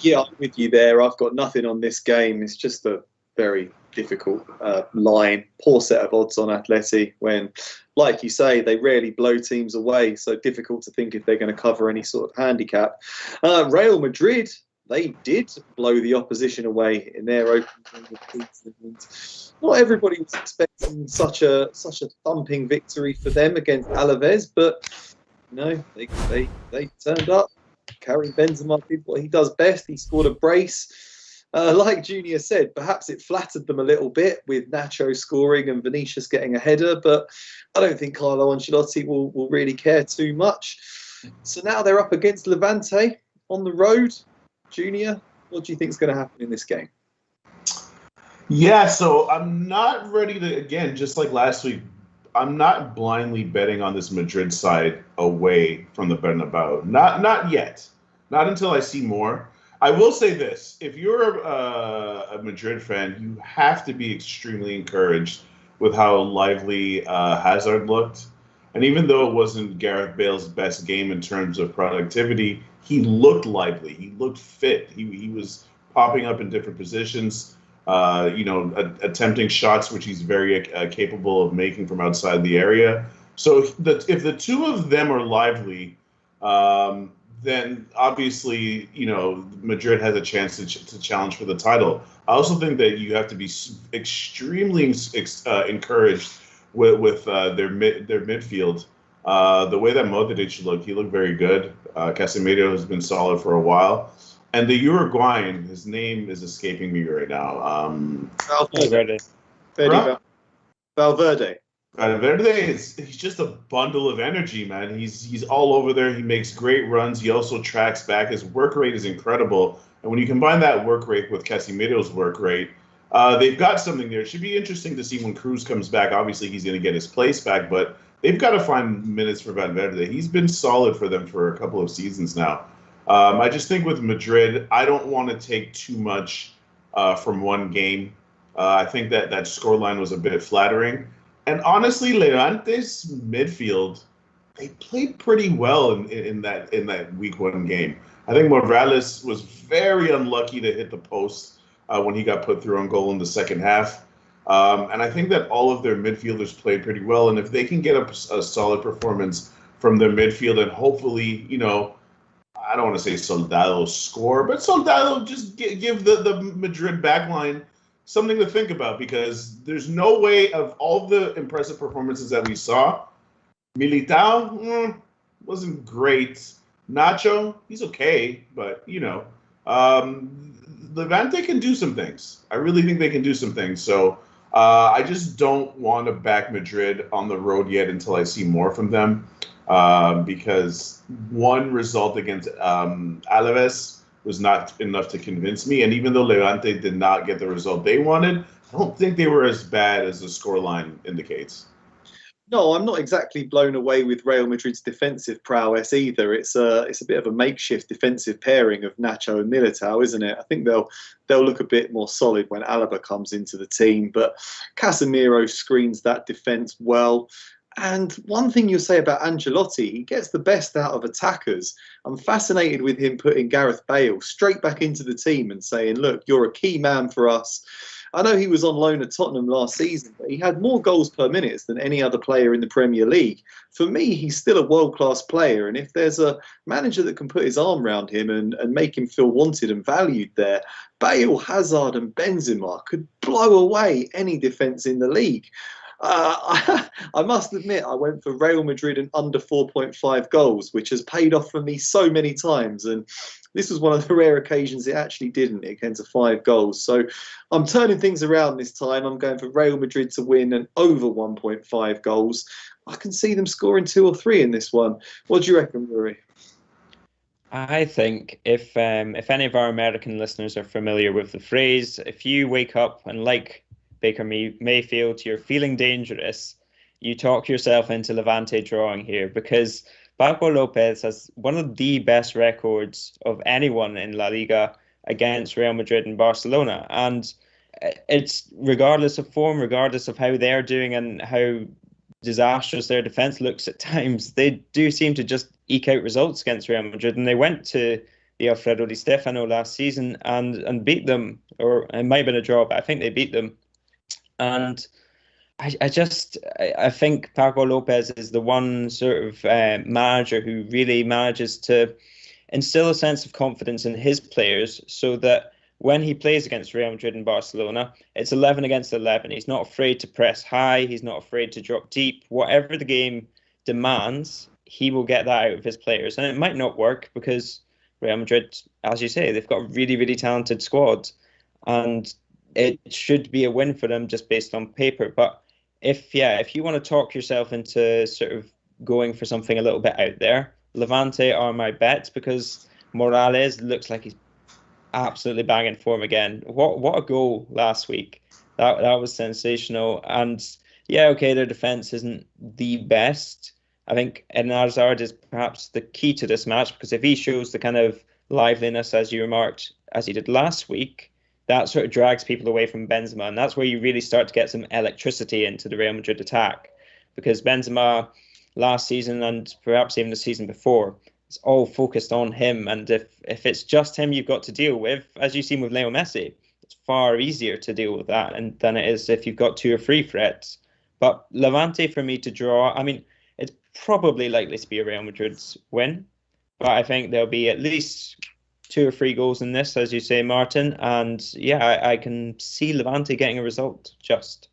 Yeah, I'm with you there. I've got nothing on this game. It's just a very difficult line. Poor set of odds on Atleti when, like you say, they rarely blow teams away. So difficult to think if they're going to cover any sort of handicap. Real Madrid, they did blow the opposition away in their opening. Not everybody was expecting such a thumping victory for them against Alaves, but you know they turned up. Karim Benzema did what he does best. He scored a brace. Like Junior said, perhaps it flattered them a little bit with Nacho scoring and Vinicius getting a header, but I don't think Carlo Ancelotti will really care too much. So now they're up against Levante on the road. Junior, what do you think is going to happen in this game? Yeah, so I'm not ready to, again, just like last week, I'm not blindly betting on this Madrid side away from the Bernabeu. Not yet. Not until I see more. I will say this. If you're a Madrid fan, you have to be extremely encouraged with how lively Hazard looked. And even though it wasn't Gareth Bale's best game in terms of productivity, he looked lively. He looked fit. He was popping up in different positions. Attempting shots, which he's very capable of making from outside the area. So if the two of them are lively, then obviously, Madrid has a chance to challenge for the title. I also think that you have to be extremely encouraged with their midfield. The way that Modric looked, he looked very good. Casemiro has been solid for a while. And the Uruguayan, his name is escaping me right now. Valverde. Valverde. He's just a bundle of energy, man. He's all over there. He makes great runs. He also tracks back. His work rate is incredible. And when you combine that work rate with Casemiro's work rate, they've got something there. It should be interesting to see when Cruz comes back. Obviously, he's going to get his place back, but they've got to find minutes for Valverde. He's been solid for them for a couple of seasons now. I just think with Madrid, I don't want to take too much from one game. I think that scoreline was a bit flattering. And honestly, Levante's midfield, they played pretty well in that week one game. I think Morales was very unlucky to hit the post when he got put through on goal in the second half. And I think that all of their midfielders played pretty well. And if they can get a solid performance from their midfield and hopefully, I don't want to say Soldado score, but Soldado just give the Madrid backline something to think about, because there's no way of all the impressive performances that we saw. Militao wasn't great. Nacho, he's okay, but Levante can do some things. I really think they can do some things. So I just don't want to back Madrid on the road yet until I see more from them. Because one result against Alaves was not enough to convince me. And even though Levante did not get the result they wanted, I don't think they were as bad as the scoreline indicates. No, I'm not exactly blown away with Real Madrid's defensive prowess either. It's a bit of a makeshift defensive pairing of Nacho and Militao, isn't it? I think they'll look a bit more solid when Alaba comes into the team. But Casemiro screens that defence well. And one thing you'll say about Ancelotti, he gets the best out of attackers. I'm fascinated with him putting Gareth Bale straight back into the team and saying, look, you're a key man for us. I know he was on loan at Tottenham last season, but he had more goals per minute than any other player in the Premier League. For me, he's still a world-class player. And if there's a manager that can put his arm around him and make him feel wanted and valued there, Bale, Hazard and Benzema could blow away any defence in the league. I must admit, I went for Real Madrid and under 4.5 goals, which has paid off for me so many times. And this was one of the rare occasions it actually didn't. It came to 5 goals. So I'm turning things around this time. I'm going for Real Madrid to win and over 1.5 goals. I can see them scoring 2 or 3 in this one. What do you reckon, Ruairidh? I think if any of our American listeners are familiar with the phrase, if you wake up and like Baker Mayfield, you're feeling dangerous, you talk yourself into Levante drawing here, because Paco Lopez has one of the best records of anyone in La Liga against Real Madrid and Barcelona. And it's regardless of form, regardless of how they're doing and how disastrous their defence looks at times, they do seem to just eke out results against Real Madrid. And they went to the Alfredo Di Stefano last season and beat them, or it might have been a draw, but I think they beat them. And I think Paco Lopez is the one sort of manager who really manages to instill a sense of confidence in his players, so that when he plays against Real Madrid and Barcelona, it's 11 against 11. He's not afraid to press high. He's not afraid to drop deep. Whatever the game demands, he will get that out of his players. And it might not work because Real Madrid, as you say, they've got a really, really talented squad. And it should be a win for them just based on paper. But if you want to talk yourself into sort of going for something a little bit out there, Levante are my bets because Morales looks like he's absolutely banging form again. What a goal last week. That was sensational. And yeah, okay, their defense isn't the best. I think Eden Hazard is perhaps the key to this match because if he shows the kind of liveliness, as you remarked, as he did last week, that sort of drags people away from Benzema. And that's where you really start to get some electricity into the Real Madrid attack. Because Benzema last season and perhaps even the season before, it's all focused on him. And if it's just him you've got to deal with, as you've seen with Leo Messi, it's far easier to deal with that than it is if you've got 2 or 3 threats. But Levante, for me to draw, I mean, it's probably likely to be a Real Madrid's win. But I think there'll be at least 2 or 3 goals in this, as you say, Martin. And yeah, I can see Levante getting a result just.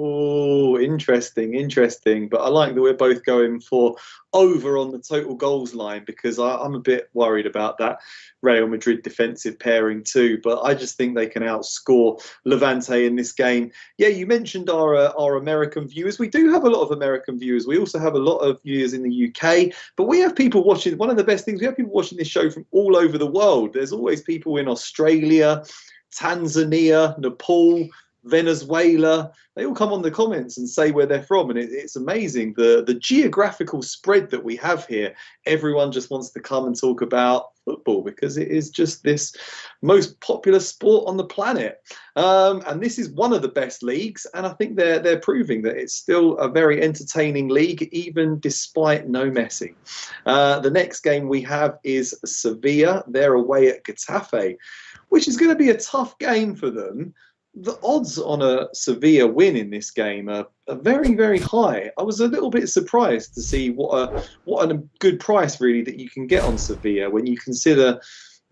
Oh, interesting. But I like that we're both going for over on the total goals line because I'm a bit worried about that Real Madrid defensive pairing too. But I just think they can outscore Levante in this game. Yeah, you mentioned our American viewers. We do have a lot of American viewers. We also have a lot of viewers in the UK. But we have people watching. One of the best things, we have people watching this show from all over the world. There's always people in Australia, Tanzania, Nepal, Venezuela. They all come on the comments and say where they're from, and it's amazing the geographical spread that we have here. Everyone just wants to come and talk about football because it is just this most popular sport on the planet, and this is one of the best leagues, and I think they're proving that it's still a very entertaining league even despite no Messi. The next game we have is Sevilla. They're away at Getafe, which is going to be a tough game for them. The odds on a Sevilla win in this game are very, very high. I was a little bit surprised to see what a good price really that you can get on Sevilla when you consider,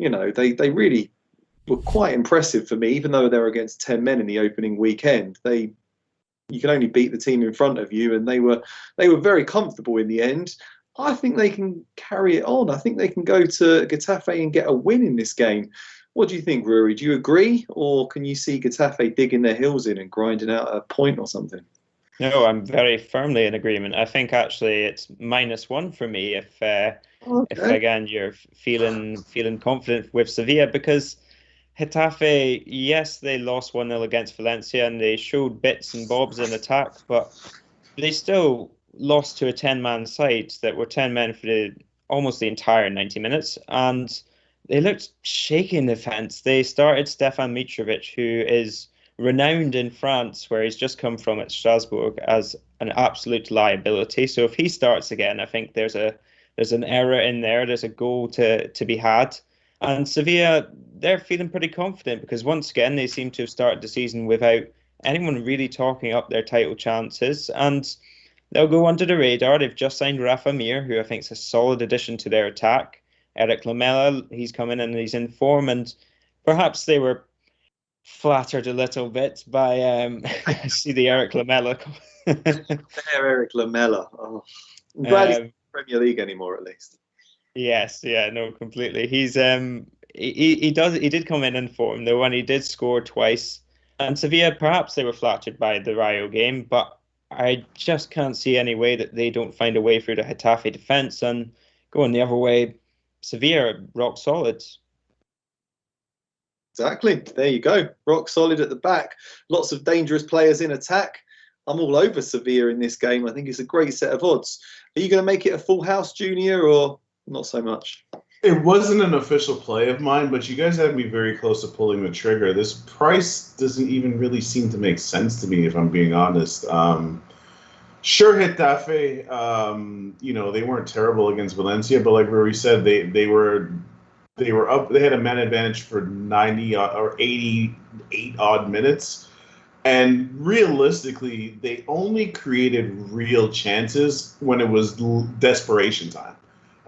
they really were quite impressive for me, even though they're against 10 men in the opening weekend. You can only beat the team in front of you, and they were very comfortable in the end. I think they can carry it on. I think they can go to Getafe and get a win in this game. What do you think, Ruairidh? Do you agree, or can you see Getafe digging their heels in and grinding out a point or something? No, I'm very firmly in agreement. I think actually it's -1 for me if again you're feeling confident with Sevilla because Getafe, yes, they lost 1-0 against Valencia and they showed bits and bobs in attack, but they still lost to a 10-man side that were 10 men for almost the entire 90 minutes, and they looked shaky in defence. They started Stefan Mitrovic, who is renowned in France, where he's just come from at Strasbourg, as an absolute liability. So if he starts again, I think there's an error in there. There's a goal to be had. And Sevilla, they're feeling pretty confident because once again, they seem to have started the season without anyone really talking up their title chances. And they'll go under the radar. They've just signed Rafa Mir, who I think is a solid addition to their attack. Eric Lamela, he's coming in and he's in form, and perhaps they were flattered a little bit by I see the Eric Lamela. Eric Lamela. Oh, I'm glad he's not in the Premier League anymore, at least. Yes, yeah, no, completely. He's he did come in form though, and he did score twice. And Sevilla, perhaps they were flattered by the Rayo game, but I just can't see any way that they don't find a way through the Getafe defence and going the other way. Sevilla, rock solid. Exactly. There you go. Rock solid at the back. Lots of dangerous players in attack. I'm all over Sevilla in this game. I think it's a great set of odds. Are you going to make it a full house, Junior, or not so much? It wasn't an official play of mine, but you guys had me very close to pulling the trigger. This price doesn't even really seem to make sense to me, if I'm being honest. Sure, Getafe, they weren't terrible against Valencia, but like Rory said, they were up. They had a man advantage for 90 or 88 odd minutes, and realistically, they only created real chances when it was desperation time.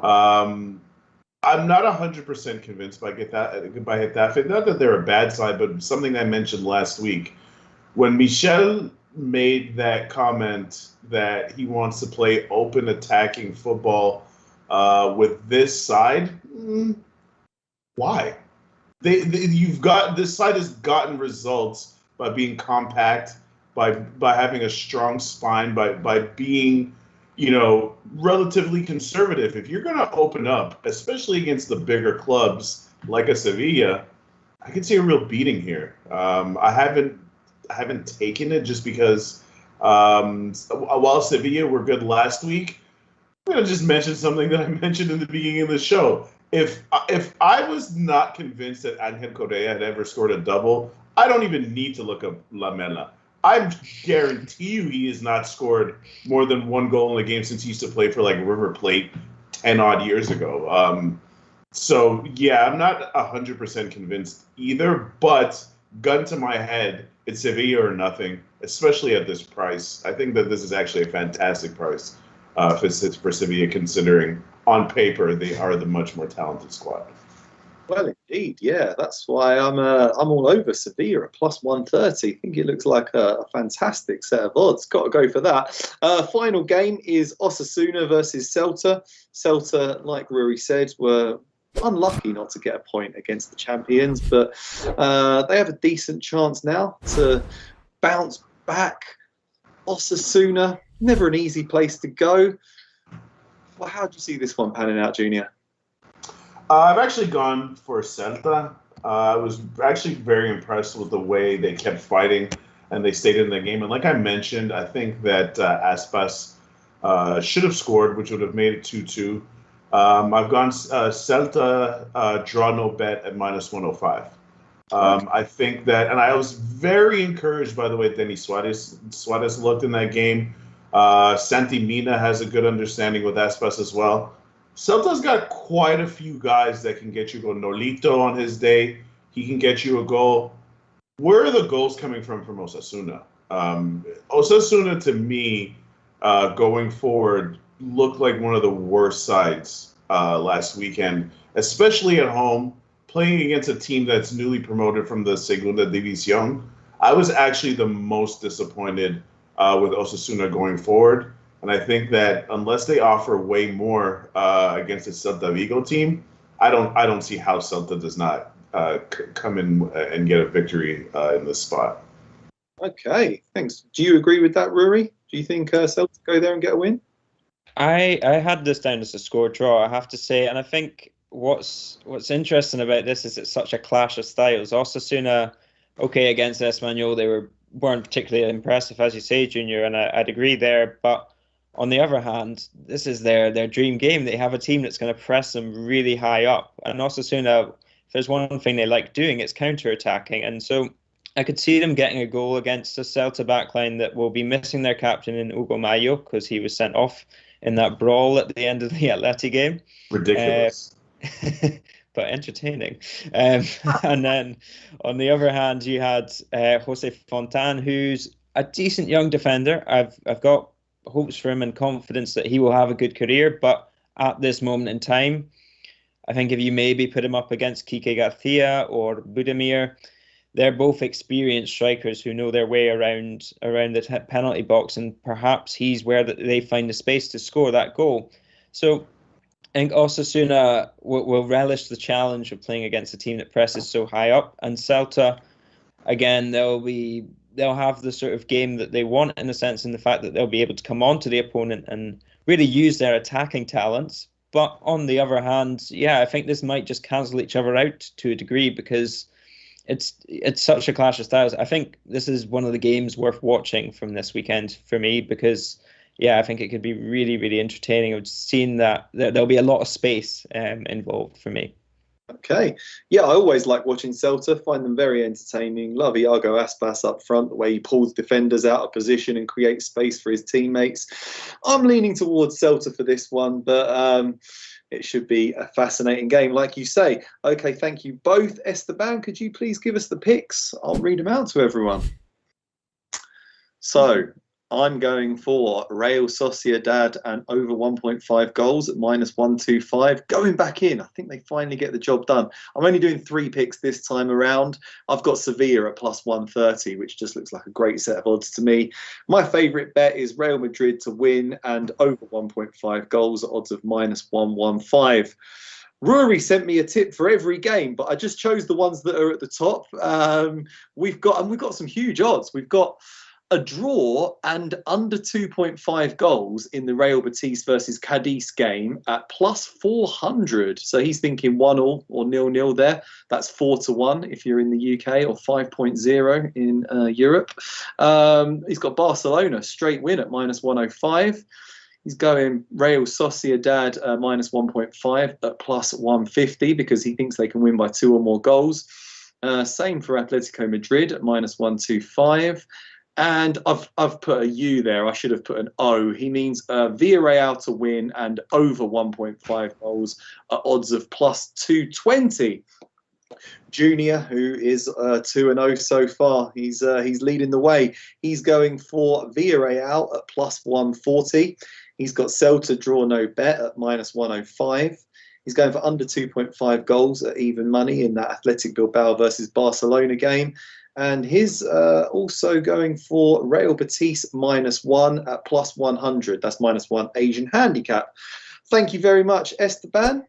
I'm not 100% convinced by Getafe. Not that they're a bad side, but something I mentioned last week when Michel made that comment that he wants to play open attacking football with this side. Why? You've got this side has gotten results by being compact, by having a strong spine, by being relatively conservative. If you're going to open up, especially against the bigger clubs like a Sevilla, I can see a real beating here. I haven't taken it just because while Sevilla were good last week, I'm going to just mention something that I mentioned in the beginning of the show. If I was not convinced that Angel Correa had ever scored a double, I don't even need to look up Lamela. I guarantee you he has not scored more than one goal in a game since he used to play for like River Plate 10 odd years ago. So yeah, I'm not 100% convinced either, but gun to my head, it's Sevilla or nothing, especially at this price. I think that this is actually a fantastic price for Sevilla, considering on paper they are the much more talented squad. Well, indeed, yeah. That's why I'm all over Sevilla at plus 130. I think it looks like a fantastic set of odds. Got to go for that. Final game is Osasuna versus Celta. Celta, like Ruairidh said, were unlucky not to get a point against the champions, but they have a decent chance now to bounce back. Osasuna, never an easy place to go. Well, how do you see this one panning out, Junior? I've actually gone for Celta. I was actually very impressed with the way they kept fighting and they stayed in the game. And like I mentioned, I think that Aspas should have scored, which would have made it 2-2. I've gone Celta draw no bet at minus 105. I think that, and I was very encouraged by the way Denis Suarez looked in that game. Santi Mina has a good understanding with Aspas as well. Celta's got quite a few guys that can get you a goal. Nolito on his day, he can get you a goal. Where are the goals coming from Osasuna? Osasuna, to me, going forward, looked like one of the worst sides last weekend, especially at home, playing against a team that's newly promoted from the Segunda División. I was actually the most disappointed with Osasuna going forward. And I think that unless they offer way more against the Celta Vigo team, I don't see how Celta does not come in and get a victory in this spot. Okay, thanks. Do you agree with that, Ruairidh? Do you think Celta go there and get a win? I had this down as a score draw, I have to say, and I think what's interesting about this is it's such a clash of styles. Osasuna, okay, against Espanyol, they weren't particularly impressive, as you say, Junior, and I'd agree there, but on the other hand, this is their dream game. They have a team that's going to press them really high up. And Osasuna, if there's one thing they like doing, it's counter-attacking. And so I could see them getting a goal against a Celta backline that will be missing their captain in Hugo Mayo because he was sent off in that brawl at the end of the Atleti game. Ridiculous. But entertaining. And then on the other hand, you had Jose Fontan, who's a decent young defender. I've got hopes for him and confidence that he will have a good career, but at this moment in time, I think if you maybe put him up against Kike Garcia or Budimir, they're both experienced strikers who know their way around the penalty box, and perhaps he's where they find the space to score that goal. So I think Osasuna will relish the challenge of playing against a team that presses so high up, and Celta, again, they'll have the sort of game that they want in the fact that they'll be able to come on to the opponent and really use their attacking talents. But on the other hand, yeah, I think this might just cancel each other out to a degree because it's such a clash of styles. I think this is one of the games worth watching from this weekend for me because, yeah, I think it could be really, really entertaining. I've seen that there'll be a lot of space involved for me. Okay. Yeah, I always like watching Celta, find them very entertaining. Love Iago Aspas up front, the way he pulls defenders out of position and creates space for his teammates. I'm leaning towards Celta for this one, but it should be a fascinating game, like you say. Okay, thank you both. Esteban, could you please give us the picks? I'll read them out to everyone. So, I'm going for Real Sociedad and over 1.5 goals at minus 125. Going back in, I think they finally get the job done. I'm only doing 3 picks this time around. I've got Sevilla at plus 130, which just looks like a great set of odds to me. My favourite bet is Real Madrid to win and over 1.5 goals at odds of minus 115. Ruairidh sent me a tip for every game, but I just chose the ones that are at the top. We've got some huge odds. We've got a draw and under 2.5 goals in the Real Betis versus Cádiz game at plus 400. So he's thinking 1-1 or 0-0 there. That's 4-1 if you're in the UK, or 5.0 in Europe. He's got Barcelona straight win at minus 105. He's going Real Sociedad minus 1.5 at plus 150 because he thinks they can win by 2 or more goals. Same for Atletico Madrid at minus 125. And I've put a U there. I should have put an O. He means Villareal to win and over 1.5 goals at odds of plus 220. Junior, who is 2-0 so far, he's leading the way. He's going for Villareal at plus 140. He's got Celta draw no bet at minus 105. He's going for under 2.5 goals at even money in that Athletic Bilbao versus Barcelona game. And he's also going for Real Betis minus 1 at plus 100. That's minus 1 Asian handicap. Thank you very much, Esteban.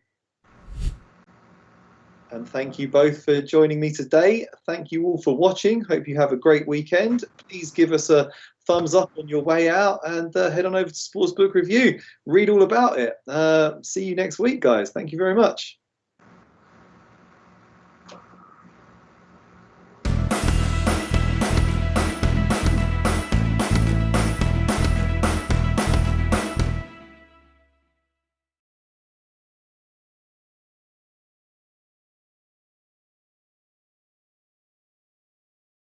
And thank you both for joining me today. Thank you all for watching. Hope you have a great weekend. Please give us a thumbs up on your way out and head on over to Sportsbook Review. Read all about it. See you next week, guys. Thank you very much.